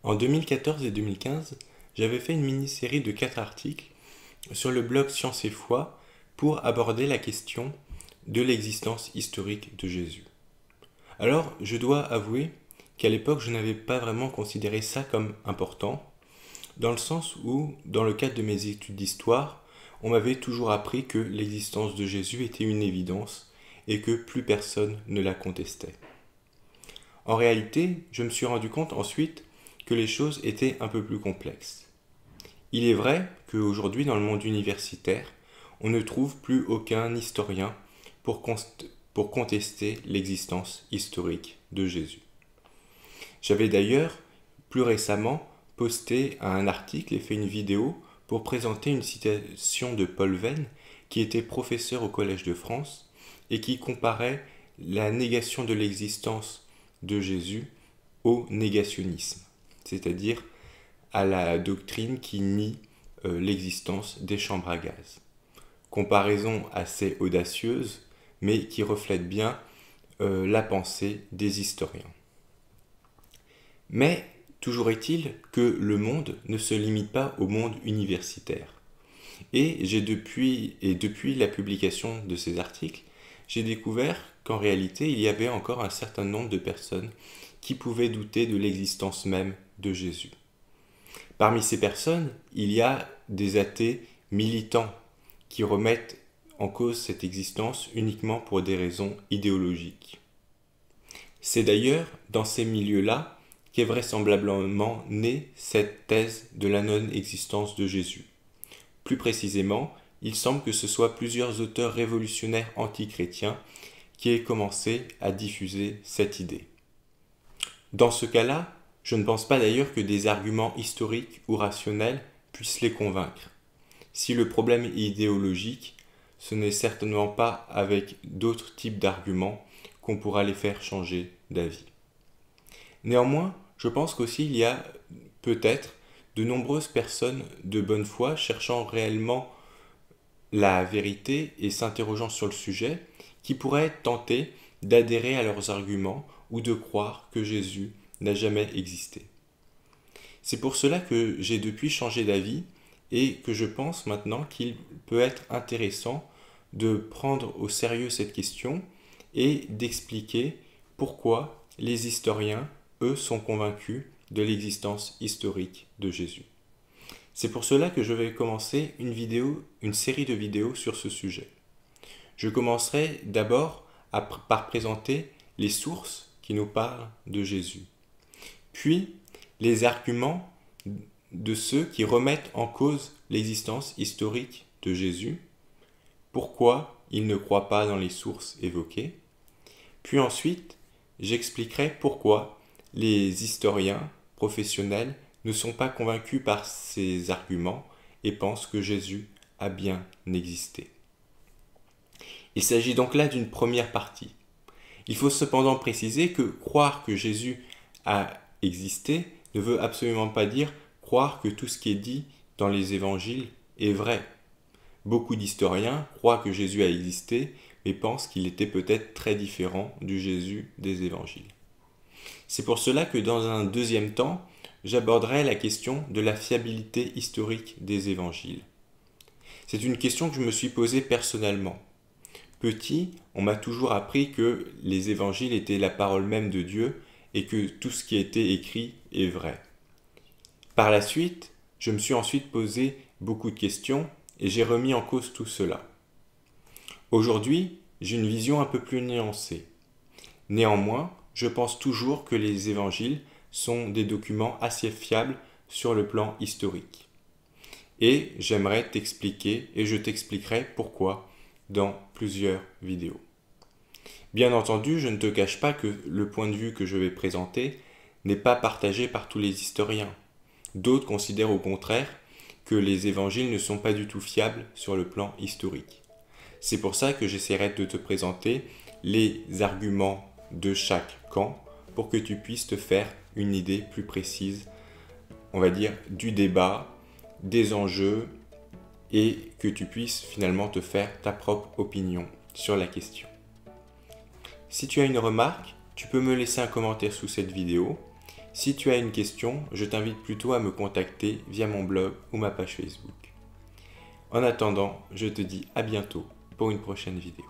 En 2014 et 2015, j'avais fait une mini-série de 4 articles sur le blog Science et Foi pour aborder la question de l'existence historique de Jésus. Alors, je dois avouer qu'à l'époque, je n'avais pas vraiment considéré ça comme important, dans le sens où, dans le cadre de mes études d'histoire, on m'avait toujours appris que l'existence de Jésus était une évidence et que plus personne ne la contestait. En réalité, je me suis rendu compte ensuite que les choses étaient un peu plus complexes. Il est vrai qu'aujourd'hui, dans le monde universitaire, on ne trouve plus aucun historien pour contester l'existence historique de Jésus. J'avais d'ailleurs, plus récemment, posté un article et fait une vidéo pour présenter une citation de Paul Venn, qui était professeur au Collège de France et qui comparait la négation de l'existence de Jésus au négationnisme, c'est-à-dire à la doctrine qui nie l'existence des chambres à gaz. Comparaison assez audacieuse, mais qui reflète bien la pensée des historiens. Mais toujours est-il que le monde ne se limite pas au monde universitaire. Et depuis la publication de ces articles, j'ai découvert qu'en réalité, il y avait encore un certain nombre de personnes qui pouvaient douter de l'existence même de Jésus. Parmi ces personnes, il y a des athées militants qui remettent en cause cette existence uniquement pour des raisons idéologiques. C'est d'ailleurs dans ces milieux-là qu'est vraisemblablement née cette thèse de la non-existence de Jésus. Plus précisément, il semble que ce soit plusieurs auteurs révolutionnaires antichrétiens qui aient commencé à diffuser cette idée. Dans ce cas-là, je ne pense pas d'ailleurs que des arguments historiques ou rationnels puissent les convaincre. Si le problème est idéologique, ce n'est certainement pas avec d'autres types d'arguments qu'on pourra les faire changer d'avis. Néanmoins, je pense qu'aussi il y a peut-être de nombreuses personnes de bonne foi cherchant réellement la vérité et s'interrogeant sur le sujet qui pourraient tenter d'adhérer à leurs arguments ou de croire que Jésus n'a jamais existé. C'est pour cela que j'ai depuis changé d'avis et que je pense maintenant qu'il peut être intéressant de prendre au sérieux cette question et d'expliquer pourquoi les historiens, eux, sont convaincus de l'existence historique de Jésus. C'est pour cela que je vais commencer une série de vidéos sur ce sujet. Je commencerai d'abord par présenter les sources qui nous parlent de Jésus, puis les arguments de ceux qui remettent en cause l'existence historique de Jésus, pourquoi ils ne croient pas dans les sources évoquées, puis ensuite j'expliquerai pourquoi les historiens professionnels ne sont pas convaincus par ces arguments et pensent que Jésus a bien existé. Il s'agit donc là d'une première partie. Il faut cependant préciser que croire que Jésus a existé ne veut absolument pas dire croire que tout ce qui est dit dans les évangiles est vrai. Beaucoup d'historiens croient que Jésus a existé, mais pensent qu'il était peut-être très différent du Jésus des évangiles. C'est pour cela que dans un deuxième temps, j'aborderai la question de la fiabilité historique des évangiles. C'est une question que je me suis posée personnellement. Petit, on m'a toujours appris que les évangiles étaient la parole même de Dieu et que tout ce qui a été écrit est vrai. Par la suite, je me suis ensuite posé beaucoup de questions et j'ai remis en cause tout cela. Aujourd'hui, j'ai une vision un peu plus nuancée. Néanmoins, je pense toujours que les évangiles sont des documents assez fiables sur le plan historique. Et j'aimerais t'expliquer, et je t'expliquerai pourquoi dans plusieurs vidéos. Bien entendu, je ne te cache pas que le point de vue que je vais présenter n'est pas partagé par tous les historiens. D'autres considèrent au contraire que les évangiles ne sont pas du tout fiables sur le plan historique. C'est pour ça que j'essaierai de te présenter les arguments de chaque camp pour que tu puisses te faire une idée plus précise, on va dire, du débat, des enjeux et que tu puisses finalement te faire ta propre opinion sur la question. Si tu as une remarque, tu peux me laisser un commentaire sous cette vidéo. Si tu as une question, je t'invite plutôt à me contacter via mon blog ou ma page Facebook. En attendant, je te dis à bientôt pour une prochaine vidéo.